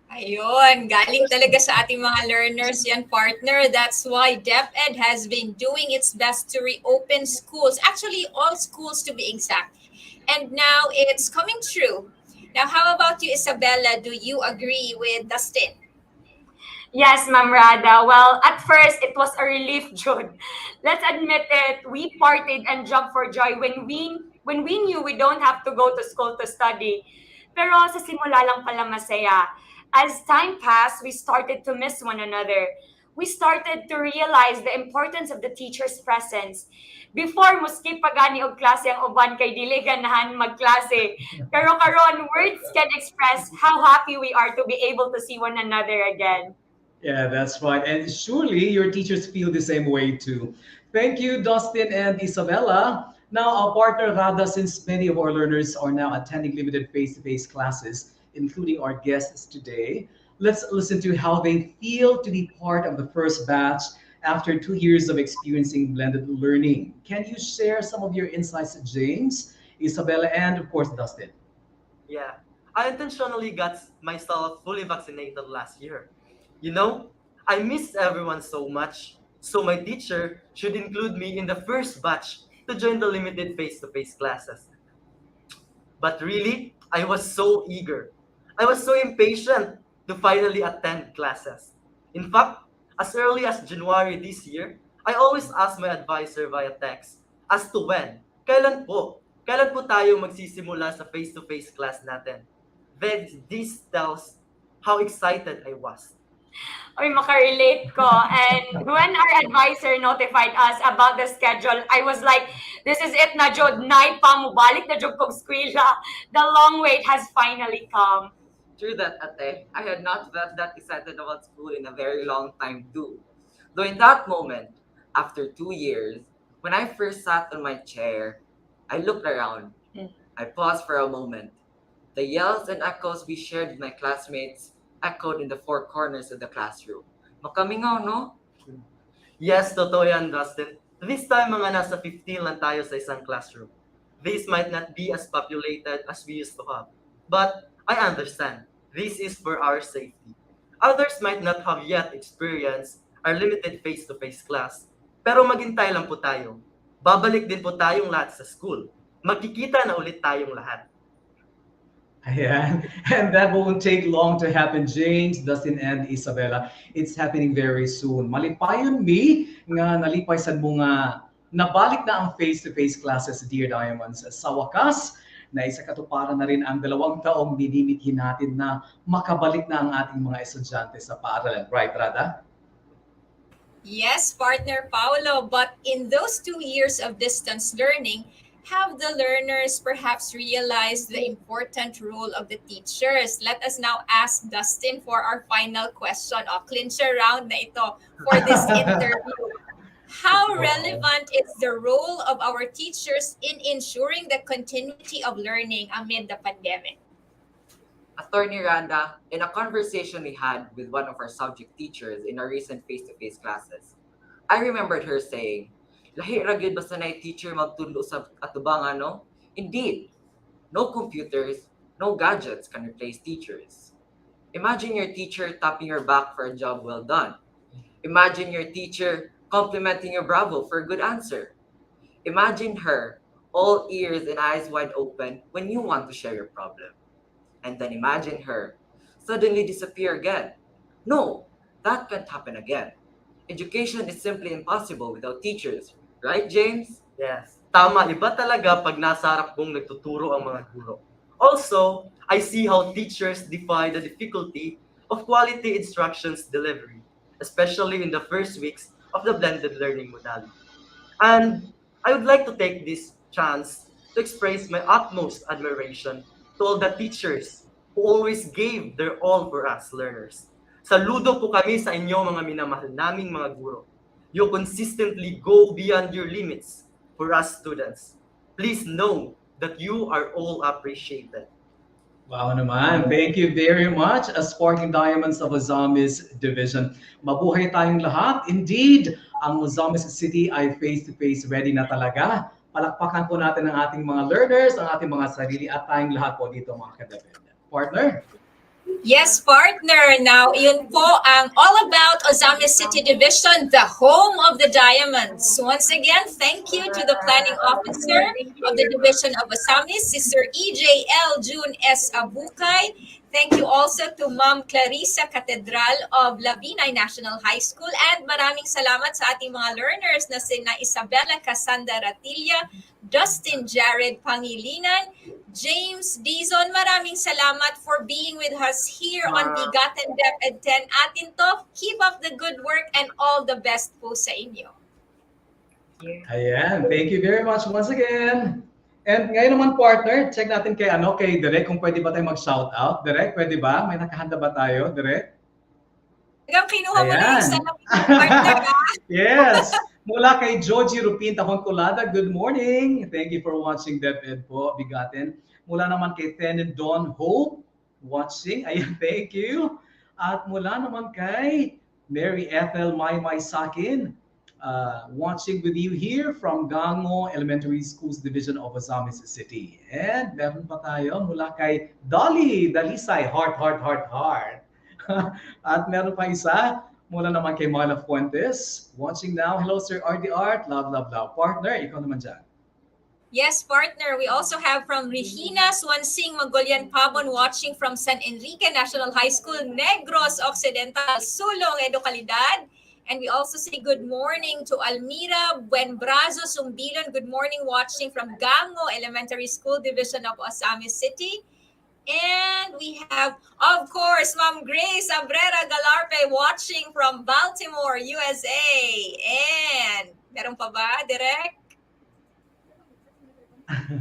Ayun, galing talaga sa ating mga learners yan, partner. That's why DepEd has been doing its best to reopen schools. Actually, all schools to be exact. And now it's coming true. Now, how about you, Isabella? Do you agree with Dustin? Yes, Ma'am Rada. Well, at first, it was a relief, Jude. Let's admit it, we partied and jumped for joy when we knew we don't have to go to school to study. Pero sa simula lang pala masaya. As time passed, we started to miss one another. We started to realize the importance of the teacher's presence. Before, muski pagani og klase ang uban kay dili ganahan magklase. Pero karon, words can express how happy we are to be able to see one another again. Yeah, that's right. And surely your teachers feel the same way too. Thank you, Dustin and Isabella. Now, our partner Rada, since many of our learners are now attending limited face-to-face classes, including our guests today, let's listen to how they feel to be part of the first batch after 2 years of experiencing blended learning. Can you share some of your insights, James, Isabella, and of course, Dustin? Yeah, I intentionally got myself fully vaccinated last year. You know, I miss everyone so much, so my teacher should include me in the first batch to join the limited face-to-face classes. But really, I was so eager. I was so impatient to finally attend classes. In fact, as early as January this year, I always ask my advisor via text as to kailan po tayo magsisimula sa face-to-face class natin. This tells how excited I was. Oy, makarelate ko. And when our advisor notified us about the schedule, I was like, this is it na, Jod. Night pa mo, balik na, Jod, kong skwela. The long wait has finally come. True that, Ate. I had not felt that excited about school in a very long time too. Though in that moment, after 2 years, when I first sat on my chair, I looked around. I paused for a moment. The yells and echoes we shared with my classmates echoed in the four corners of the classroom. Makamingaw, no? Yes, totoo yan, Dustin. This time, mga nasa 15 lang tayo sa isang classroom. This might not be as populated as we used to have. But I understand. This is for our safety. Others might not have yet experienced our limited face-to-face class. Pero maghintay lang po tayo. Babalik din po tayong lahat sa school. Magkikita na ulit tayong lahat. Yeah, and that won't take long to happen, James, Dustin, and Isabella. It's happening very soon. Malipayon mi nga nalipay sa mga nabalik na ang face-to-face classes, Dear Diamonds. Sa wakas, na isa katuparan na rin ang 2 taong minimithi natin na makabalik na ang ating mga estudyante sa paaralan. Right, Rada? Yes, partner Paolo, but in those 2 years of distance learning, have the learners perhaps realized the important role of the teachers? Let us now ask Dustin for our final question. O, clincher round na ito for this interview. How relevant is the role of our teachers in ensuring the continuity of learning amid the pandemic? Attorney Randa, in a conversation we had with one of our subject teachers in our recent face-to-face classes, I remembered her saying, "Lahi ra gyud basta na teacher magtudlo sa atubangan, no?" Indeed, no computers, no gadgets can replace teachers. Imagine your teacher tapping your back for a job well done. Imagine your teacher complimenting your bravo for a good answer. Imagine her all ears and eyes wide open when you want to share your problem. And then imagine her suddenly disappear again. No, that can't happen again. Education is simply impossible without teachers. Right, James? Yes, tama. Iba talaga pag nasa harap mong nagtuturo ang mga guro. Also, I see how teachers defy the difficulty of quality instructions delivery, especially in the first weeks of the blended learning modality. And I would like to take this chance to express my utmost admiration to all the teachers who always gave their all for us learners. Saludo po kami sa inyo mga minamahal naming mga guro. You consistently go beyond your limits for us students. Please know that you are all appreciated. Wow naman. Thank you very much, Sparking Diamonds of Ozamiz Division. Mabuhay tayong lahat. Indeed, ang Ozamiz City ay face-to-face ready na talaga. Palakpakan po natin ang ating mga learners, ang ating mga sarili at tayong lahat po dito mga ka-DepEd. Partner? Yes, partner. Now, yun po ang all about Ozamiz City Division, the home of the Diamonds. Once again, thank you to the planning officer of the Division of Ozamiz, Sister EJL June S. Abukay. Thank you also to Ma'am Clarissa Catedral of Labinay National High School. And maraming salamat sa ating mga learners na sina Isabella Casanda Ratilla, Dustin Jared Pangilinan, James Dizon. Maraming salamat for being with us here on BigaTEN DepEd 10. Atin to, keep up the good work and all the best po sa inyo. Ayan, thank you very much once again. And ngayon naman partner, check natin kay Direk kung pwede ba tayo mag-shout out. Direk, pwede ba? May nakahanda ba tayo, Direk? Hanggang kinuha mo na yung salamin, partner. Yes. Mula kay Joji Rupin Tahoncolada, good morning. Thank you for watching DepEd po, BigaTEN. Mula naman kay Tenet Don Hope, watching. Ayan, thank you. At mula naman kay Mary Ethel Maymay Sakin, watching with you here from Gango Elementary Schools Division of Ozamiz City. And meron pa tayo mula kay Dolly Dalisay, heart. At meron pa isa mula naman kay Marla Fuentes, watching now. Hello, Sir RD Art. Love. Partner, ikaw naman dyan. Yes, partner. We also have from Regina Swansing Magolian Pabon watching from San Enrique National High School, Negros Occidental, Sulong, Calidad. And we also say good morning to Almira Buenbrazo Sumbilon. Good morning watching from Gango Elementary School Division of Ozamiz City. And we have, of course, Ma'am Grace Abrera Galarpe watching from Baltimore, USA. And meron pa ba, Direk?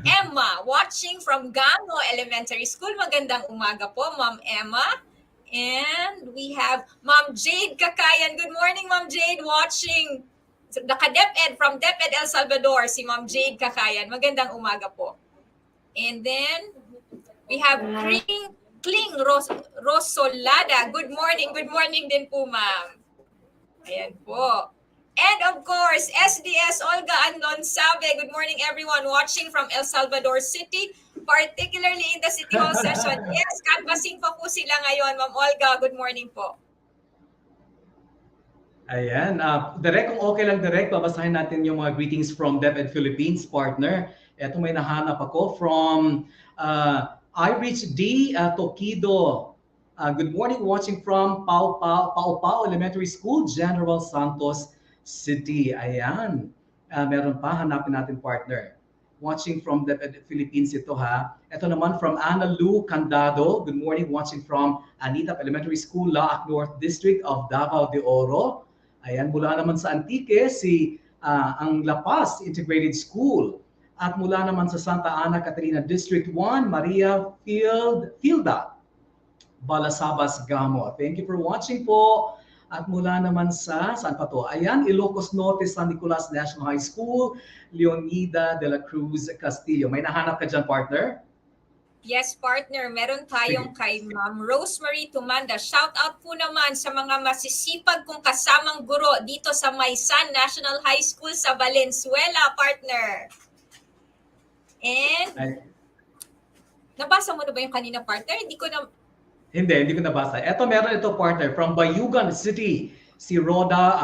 Emma watching from Gango Elementary School. Magandang umaga po, Ma'am Emma. And we have Ma'am Jade Kakayan. Good morning, Ma'am Jade, watching the DepEd from DepEd El Salvador, si Ma'am Jade Kakayan. Magandang umaga po. And then we have Kling Rosolada. Good morning din po, ma'am. Ayan po. And of course, SDS Olga Andon Sabe. Good morning, everyone watching from El Salvador City, particularly in the City Hall session. Yes, canvassing pa po sila ngayon, Ma'am Olga. Good morning po. Ayan. Direk, kung okay lang, Direk, babasahin natin yung mga greetings from DepEd Philippines, partner. Ito may nahanap ako from Irish D. Tokido. Good morning, watching from Pau Elementary School, General Santos City. Ayan. Meron pa, hanapin natin, partner. watching from the Philippines ito ha. Ito naman from Ana Lu Candado. Good morning, watching from Anita Elementary School, Laac North District of Davao de Oro. Ayan, mula naman sa Antique, si ang La Paz Integrated School. At mula naman sa Santa Ana Catarina District 1, Maria Fielda Balasabas Gamo. Thank you for watching po. At mula naman sa, saan pa to? Ayan, Ilocos Norte, San Nicolas National High School, Leonida de la Cruz Castillo. May nahanap ka dyan, partner? Yes, partner. Meron tayong kay Ma'am Rosemary Tumanda. Shout out po naman sa mga masisipag kong kasamang guro dito sa Maysan National High School sa Valenzuela, partner. And, nabasa mo na ba yung kanina, partner? Hindi ko nabasa. Meron ito, partner, from Bayugan City, si Roda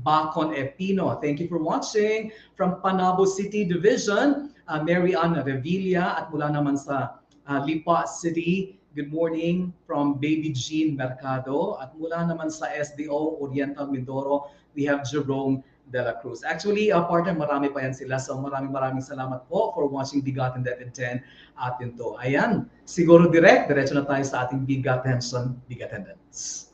Bacon Epino. Thank you for watching. From Panabo City Division, Mary Ann Revilla, at mula naman sa Lipa City, good morning from Baby Jean Mercado. At mula naman sa SDO Oriental Mindoro, we have Jerome de la Cruz. Actually, partner, marami pa yan sila. So maraming salamat po for watching BigaTEN DepEd 10 atin to. Ayan, siguro diretso na tayo sa ating BigaTENtion, BigaTendence.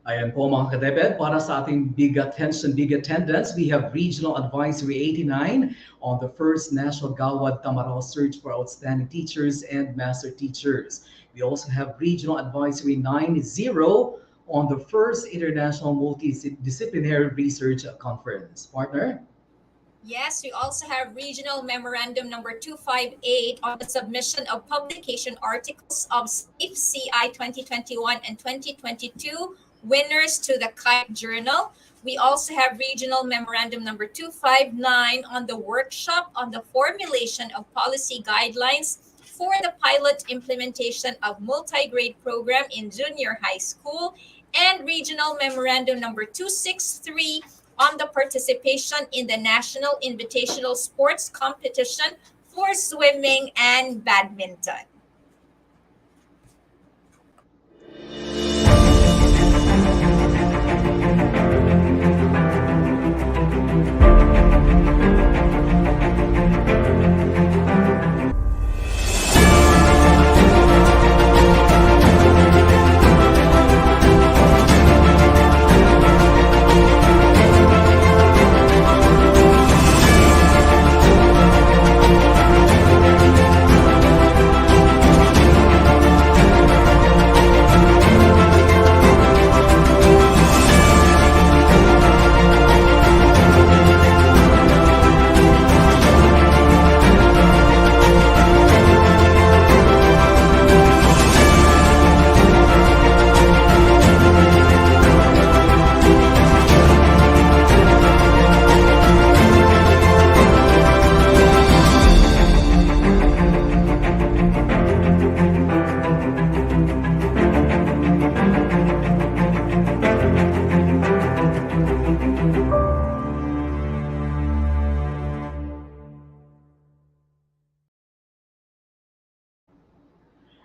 Ayan po mga ka-DepEd, para sa ating BigaTention, BigaTendence, we have Regional Advisory 89 on the first National Gawad Tamaraw Search for Outstanding Teachers and Master Teachers. We also have Regional Advisory 90 on the first International Multidisciplinary Research Conference. Partner? Yes, we also have Regional Memorandum number 258 on the submission of publication articles of SAFE CI 2021 and 2022 winners to the KITE Journal. We also have Regional Memorandum number 259 on the workshop on the formulation of policy guidelines for the pilot implementation of multi-grade program in junior high school, and Regional Memorandum number 263 on the participation in the National Invitational Sports Competition for swimming and badminton.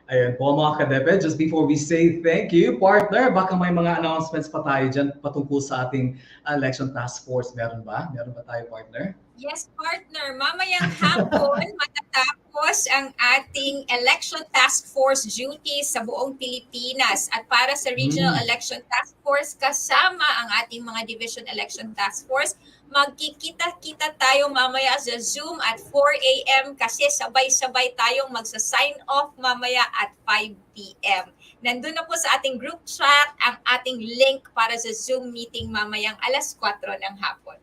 Ayan po mga ka-DepEd, just before we say thank you, partner, baka may mga announcements pa tayo dyan patungkol sa ating election task force. Meron ba? Meron ba tayo, partner? Yes, partner. Mamayang hapon, matatapos ang ating election task force duties sa buong Pilipinas. At para sa Regional Election Task Force, kasama ang ating mga Division Election Task Force, magkikita-kita tayo mamaya sa Zoom at 4 a.m. kasi sabay-sabay tayong magsa-sign off mamaya at 5 p.m. Nandun na po sa ating group chat ang ating link para sa Zoom meeting mamayang alas 4 ng hapon.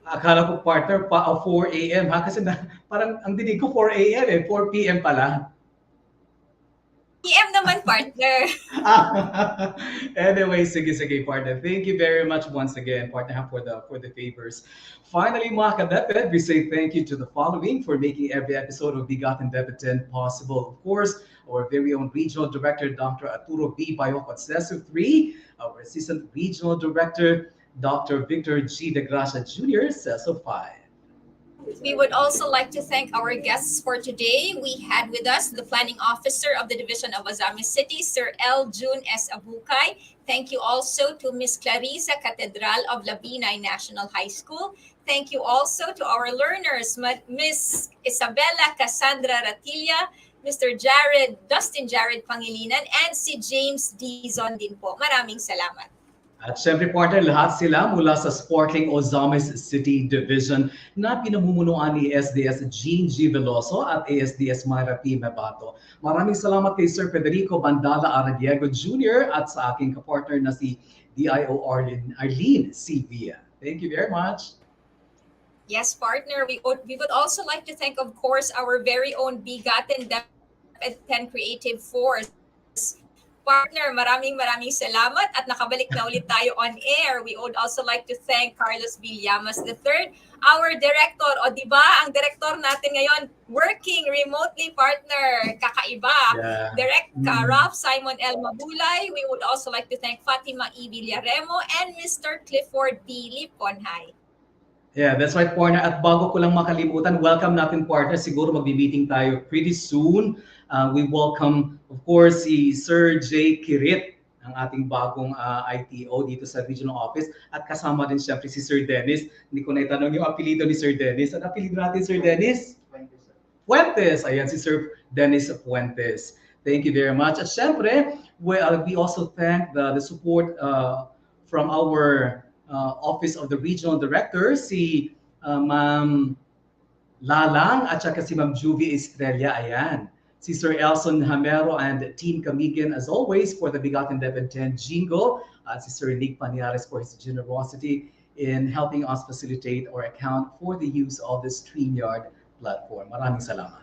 Akala ko, partner, 4 a.m. ha? Kasi parang ang dinig ko 4 a.m. 4 p.m. pala. PM naman naman, partner. Anyway, sige, partner. Thank you very much once again, partner, for the favors. Finally, mga ka-DepEd, we say thank you to the following for making every episode of BigaTEN DepEd possible. Of course, our very own Regional Director, Dr. Arturo B. Bayok at CESU 3, our Assistant Regional Director, Dr. Victor G. De Gracia Jr., CESU 5. We would also like to thank our guests for today. We had with us the Planning Officer of the Division of Ozamiz City, Sir L. June S. Abukay. Thank you also to Ms. Clarissa Catedral of Labinay National High School. Thank you also to our learners, Ms. Isabella Cassandra Ratilla, Mr. Dustin Jared Pangilinan, and si James Dizon din po. Maraming salamat. At syempre, partner, lahat sila mula sa Sporting Ozamiz City Division na pinamumunuan ni SDS Jean G. Veloso at ASDS Myra P. Mebato. Maraming salamat kay Sir Federico Bandala Aradiego Jr. at sa aking kapartner na si DIO Arlene C. Villa. Thank you very much. Yes, partner. We would also like to thank, of course, our very own BigaTEN DepEd Creative Force. Partner, maraming salamat at nakabalik na ulit tayo on air. We would also like to thank Carlos Villamas III, our director. O di ba, ang director natin ngayon working remotely, partner. Kakaiba. Yeah. Direct Ralph Simon L. Mabulay. We would also like to thank Fatima E. Villaremo and Mr. Clifford D. Liponhay. Yeah, that's right, partner. At bago ko lang makalimutan, welcome natin, partner. Siguro magbi-meeting tayo pretty soon. We welcome, of course, si Sir J. Kirit, ang ating bagong ITO dito sa regional office. At kasama din siyempre si Sir Dennis. Hindi ko na itanong yung apelido ni Sir Dennis. Ano apelido natin, Sir Dennis? Fuentes. Ayan, si Sir Dennis Fuentes. Thank you very much. At siyempre, we also thank the support from our Office of the Regional Director, si Ma'am Lalang at saka si Ma'am Juvie Estrella. Ayan. Si Sir Elson Hamero and Team Kamigan, as always, for the BigaTEN DepEd 10 jingle. At si Sir Nick Paniares for his generosity in helping us facilitate or account for the use of the StreamYard platform. Maraming salamat.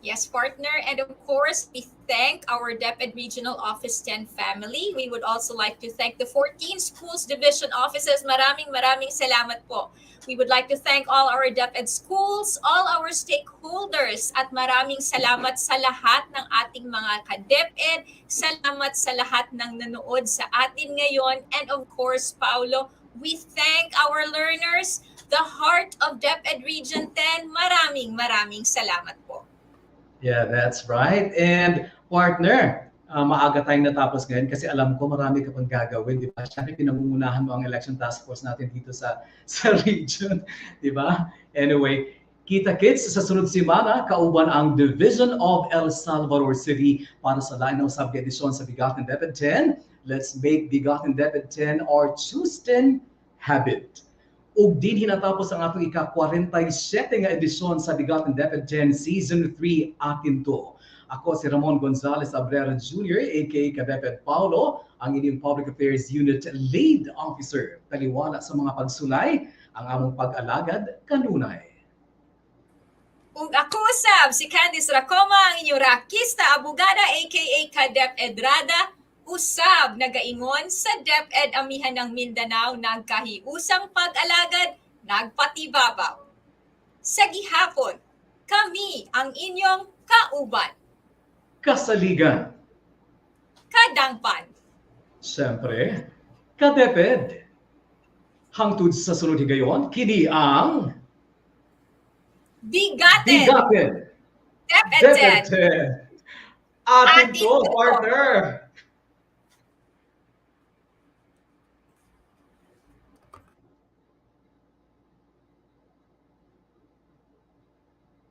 Yes, partner. And of course, we thank our DepEd Regional Office 10 family. We would also like to thank the 14 schools division offices. Maraming salamat po. We would like to thank all our DepEd schools, all our stakeholders, at maraming salamat sa lahat ng ating mga ka-DepEd. Salamat sa lahat ng nanood sa atin ngayon. And of course, Paolo, we thank our learners, the heart of DepEd Region 10. Maraming salamat po. Yeah, that's right. And partner, maaga tayong natapos ngayon kasi alam ko marami ka pang gagawin, di ba? Siyempre, pinangungunahan mo ang election task force natin dito sa region, di ba? Anyway, kita-kits sa sunod simana, kauban ang Division of El Salvador City para sa lain ng usab edisyon sa BigaTEN DepEd 10. Let's make BigaTEN DepEd 10 our Tuesday habit. Ug din hinatapos ang atong ika-47 nga edisyon sa BigaTEN DepEd 10 Season 3 atin to. Ako si Ramon Gonzalez Abrera Jr., aka ka-DepEd Paulo, ang inyong Public Affairs Unit Lead Officer. Taliwala sa mga pagsulay, ang among pag-alagad kanunay. Ug ako usab si Candice Racoma, ang inyong rakista abogada, aka ka-DepEd Rada. Usab nagaingon sa DepEd Amihan ng Mindanao, nagkahiusang pag-alagad, nagpatibabaw. Sa gihapon, kami ang inyong kauban. Kasaligan. Kadangpan. Siyempre, ka-DepEd. Hangtod sa sunod higayon, kini ang BigaTEN DepEd DepEd 10. Atin to, partner.